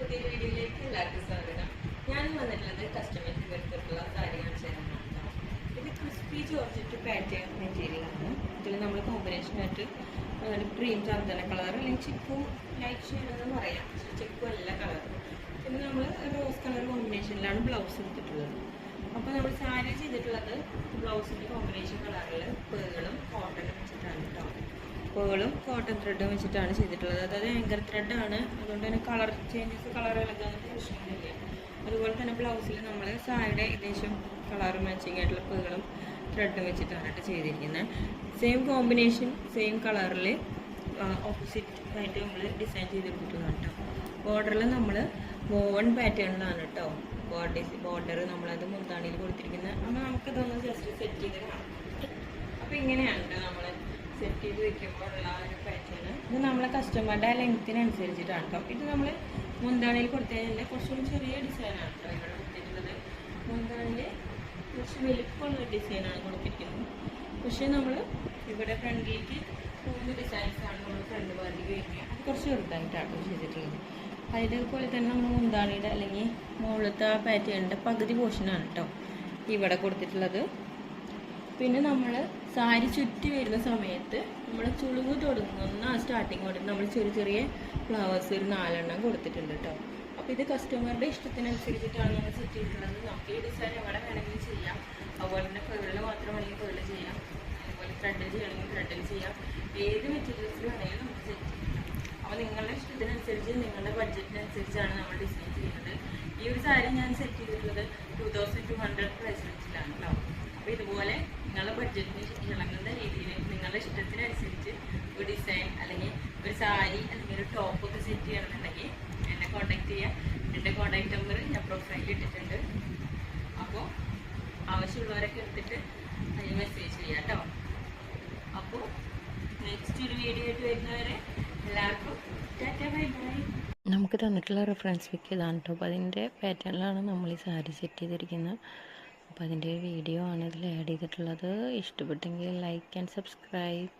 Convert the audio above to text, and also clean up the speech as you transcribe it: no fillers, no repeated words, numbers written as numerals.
പുതിയൊരു വീഡിയോയിലേക്ക് എല്ലാവർക്കും സ്വാഗതം. ഞാൻ വന്നിട്ടുള്ളത് കസ്റ്റമൈസ് വർക്കുള്ള സാരി കാണിച്ചു തരാനാണ്. ഇത് ക്രിസ്പി ജോർജറ്റ് പാറ്റേൺ മെറ്റീരിയലാണ്. ഇതിൽ നമ്മൾ കോമ്പിനേഷനായിട്ട് ക്രീം ചന്ദന കളർ അല്ലെങ്കിൽ ചിക്കു ലൈറ്റ് ഷെയ്ഡ് എന്ന് പറയാം. ചിക്കു അല്ല കളർ. പിന്നെ നമ്മൾ റോസ് കളർ കോമ്പിനേഷനിലാണ് ബ്ലൗസ് എടുത്തിട്ടുള്ളത്. അപ്പോൾ നമ്മൾ സാരി ചെയ്തിട്ടുള്ളത് ബ്ലൗസിൻ്റെ കോമ്പിനേഷൻ കളറിൽ പേളും കോട്ടണും വെച്ചിട്ടാണ് കേട്ടോ. പേളും കോട്ടൺ ത്രെഡും വെച്ചിട്ടാണ് ചെയ്തിട്ടുള്ളത്. അതായത് ആങ്കർ ത്രെഡാണ്. അതുകൊണ്ട് തന്നെ കളർ ചേഞ്ചസ്, കളർ ഇളകാനത്തെ പ്രശ്നമില്ല. അതുപോലെ തന്നെ ബ്ലൗസിൽ നമ്മൾ സാരിയുടെ ഏകദേശം കളർ മാച്ചിങ് ആയിട്ടുള്ള പേളും ത്രെഡും വെച്ചിട്ടാണ് കേട്ടോ ചെയ്തിരിക്കുന്നത്. സെയിം കോമ്പിനേഷൻ സെയിം കളറിൽ ഓപ്പോസിറ്റ് ആയിട്ട് നമ്മൾ ഡിസൈൻ ചെയ്തെടുത്തിട്ടുള്ളതാണ് കേട്ടോ. ബോർഡറിൽ നമ്മൾ വോവൺ പാറ്റേണിലാണ് കേട്ടോ ബോർഡർ നമ്മളത് മുന്താണിയിൽ കൊടുത്തിരിക്കുന്നത്. അപ്പോൾ നമുക്കിതൊന്ന് ജസ്റ്റ് സെറ്റ് ചെയ്ത് കാണാം. അപ്പോൾ ഇങ്ങനെയാണ് കേട്ടോ നമ്മൾ സെറ്റ് ചെയ്ത് വെക്കുമ്പോഴുള്ള ആ ഒരു പാറ്റേൺ. ഇത് നമ്മളെ കസ്റ്റമറുടെ ലെങ്ത്തിനനുസരിച്ചിട്ടാണ് കേട്ടോ. ഇത് നമ്മൾ മുന്താണിയിൽ കൊടുത്തതിൻ്റെ കുറച്ചുകൂടി ചെറിയ ഡിസൈനാണ് കേട്ടോ ഇവിടെ കൊടുത്തിട്ടുള്ളത്. മുന്താണിയിൽ കുറച്ച് വലുപ്പമുള്ള ഡിസൈനാണ് കൊടുത്തിരിക്കുന്നത്. പക്ഷേ നമ്മൾ ഇവിടെ ഫ്രണ്ടിലേക്ക് 3 ഡിസൈൻസാണ് നമ്മൾ ഫ്രണ്ട് ഭാഗത്തേക്ക് വയ്ക്കുക. അത് കുറച്ച് ചെറുതായിട്ടാണ് ചെയ്തിട്ടുള്ളത്. അതേപോലെ തന്നെ നമ്മൾ മുന്താണിയുടെ അല്ലെങ്കിൽ മുകളിലത്തെ ആ പാറ്റേണിൻ്റെ പകുതി പോർഷനാണ് കേട്ടോ ഇവിടെ കൊടുത്തിട്ടുള്ളത്. പിന്നെ നമ്മൾ സാരി ചുറ്റി വരുന്ന സമയത്ത് നമ്മൾ ചുളിവ് തുടങ്ങുന്ന ആ സ്റ്റാർട്ടിങ് തൊട്ട് നമ്മൾ ചെറിയ ചെറിയ ഫ്ലവേഴ്സ് ഒരു 4 എണ്ണം കൊടുത്തിട്ടുണ്ട് കേട്ടോ. അപ്പോൾ ഇത് കസ്റ്റമറുടെ ഇഷ്ടത്തിനനുസരിച്ചിട്ടാണ് നമ്മൾ സെറ്റ് ചെയ്തിട്ടുള്ളത്. നമുക്ക് ഈ ഡിസൈൻ എവിടെ വേണമെങ്കിലും ചെയ്യാം. അതുപോലെ തന്നെ പേളിൽ മാത്രം വേണമെങ്കിൽ പേളിൽ ചെയ്യാം. അതുപോലെ ത്രെഡിൽ ചെയ്യണമെങ്കിൽ ത്രെഡിൽ ചെയ്യാം. ഏത് മെറ്റീരിയൽസ് വേണമെങ്കിലും നമുക്ക് സെറ്റ് ചെയ്യാം. അപ്പോൾ നിങ്ങളുടെ ഇഷ്ടത്തിനനുസരിച്ച് നിങ്ങളുടെ ബഡ്ജറ്റിനനുസരിച്ചാണ് നമ്മൾ ഡിസൈൻ ചെയ്യുന്നത്. ഈ ഒരു സാരി ഞാൻ സെറ്റ് ചെയ്തിട്ടുള്ളത് 2200 പ്രൈസ് റേഞ്ചിലാണ് കേട്ടോ. അപ്പോൾ ഇതുപോലെ നിങ്ങളുടെ ബഡ്ജറ്റിന് ഇണങ്ങുന്ന രീതിയിൽ നിങ്ങളുടെ ഇഷ്ടത്തിനനുസരിച്ച് ഒരു ഡിസൈൻ അല്ലെങ്കിൽ ഒരു സാരി അല്ലെങ്കിൽ ഒരു ടോപ്പൊക്കെ സെറ്റ് ചെയ്യണമെന്നുണ്ടെങ്കിൽ എന്നെ കോൺടാക്ട് ചെയ്യാം. എൻ്റെ കോൺടാക്ട് നമ്പർ ഞാൻ പ്രൊഫൈലിൽ ഇട്ടിട്ടുണ്ട്. അപ്പോൾ ആവശ്യമുള്ളവരൊക്കെ എടുത്തിട്ട് അതിന് മെസ്സേജ് ചെയ്യാം കേട്ടോ. അപ്പോൾ നെക്സ്റ്റ് ഒരു വീഡിയോ ആയിട്ട് വരുന്നവരെ എല്ലാവർക്കും ടാറ്റാ ബൈ ബൈ. നമുക്ക് തന്നിട്ടുള്ള റെഫറൻസ് പിക്ക് ഇതാണ് കേട്ടോ. അപ്പോൾ അതിൻ്റെ പാറ്റേണിലാണ് നമ്മൾ ഈ സാരി സെറ്റ് ചെയ്തിരിക്കുന്നത്. അപ്പോൾ അതിൻ്റെ വീഡിയോ ആണ് ഇതിൽ ആഡ് ചെയ്തിട്ടുള്ളത്. ഇഷ്ടപ്പെട്ടെങ്കിൽ ലൈക്ക് ആൻഡ് സബ്സ്ക്രൈബ്.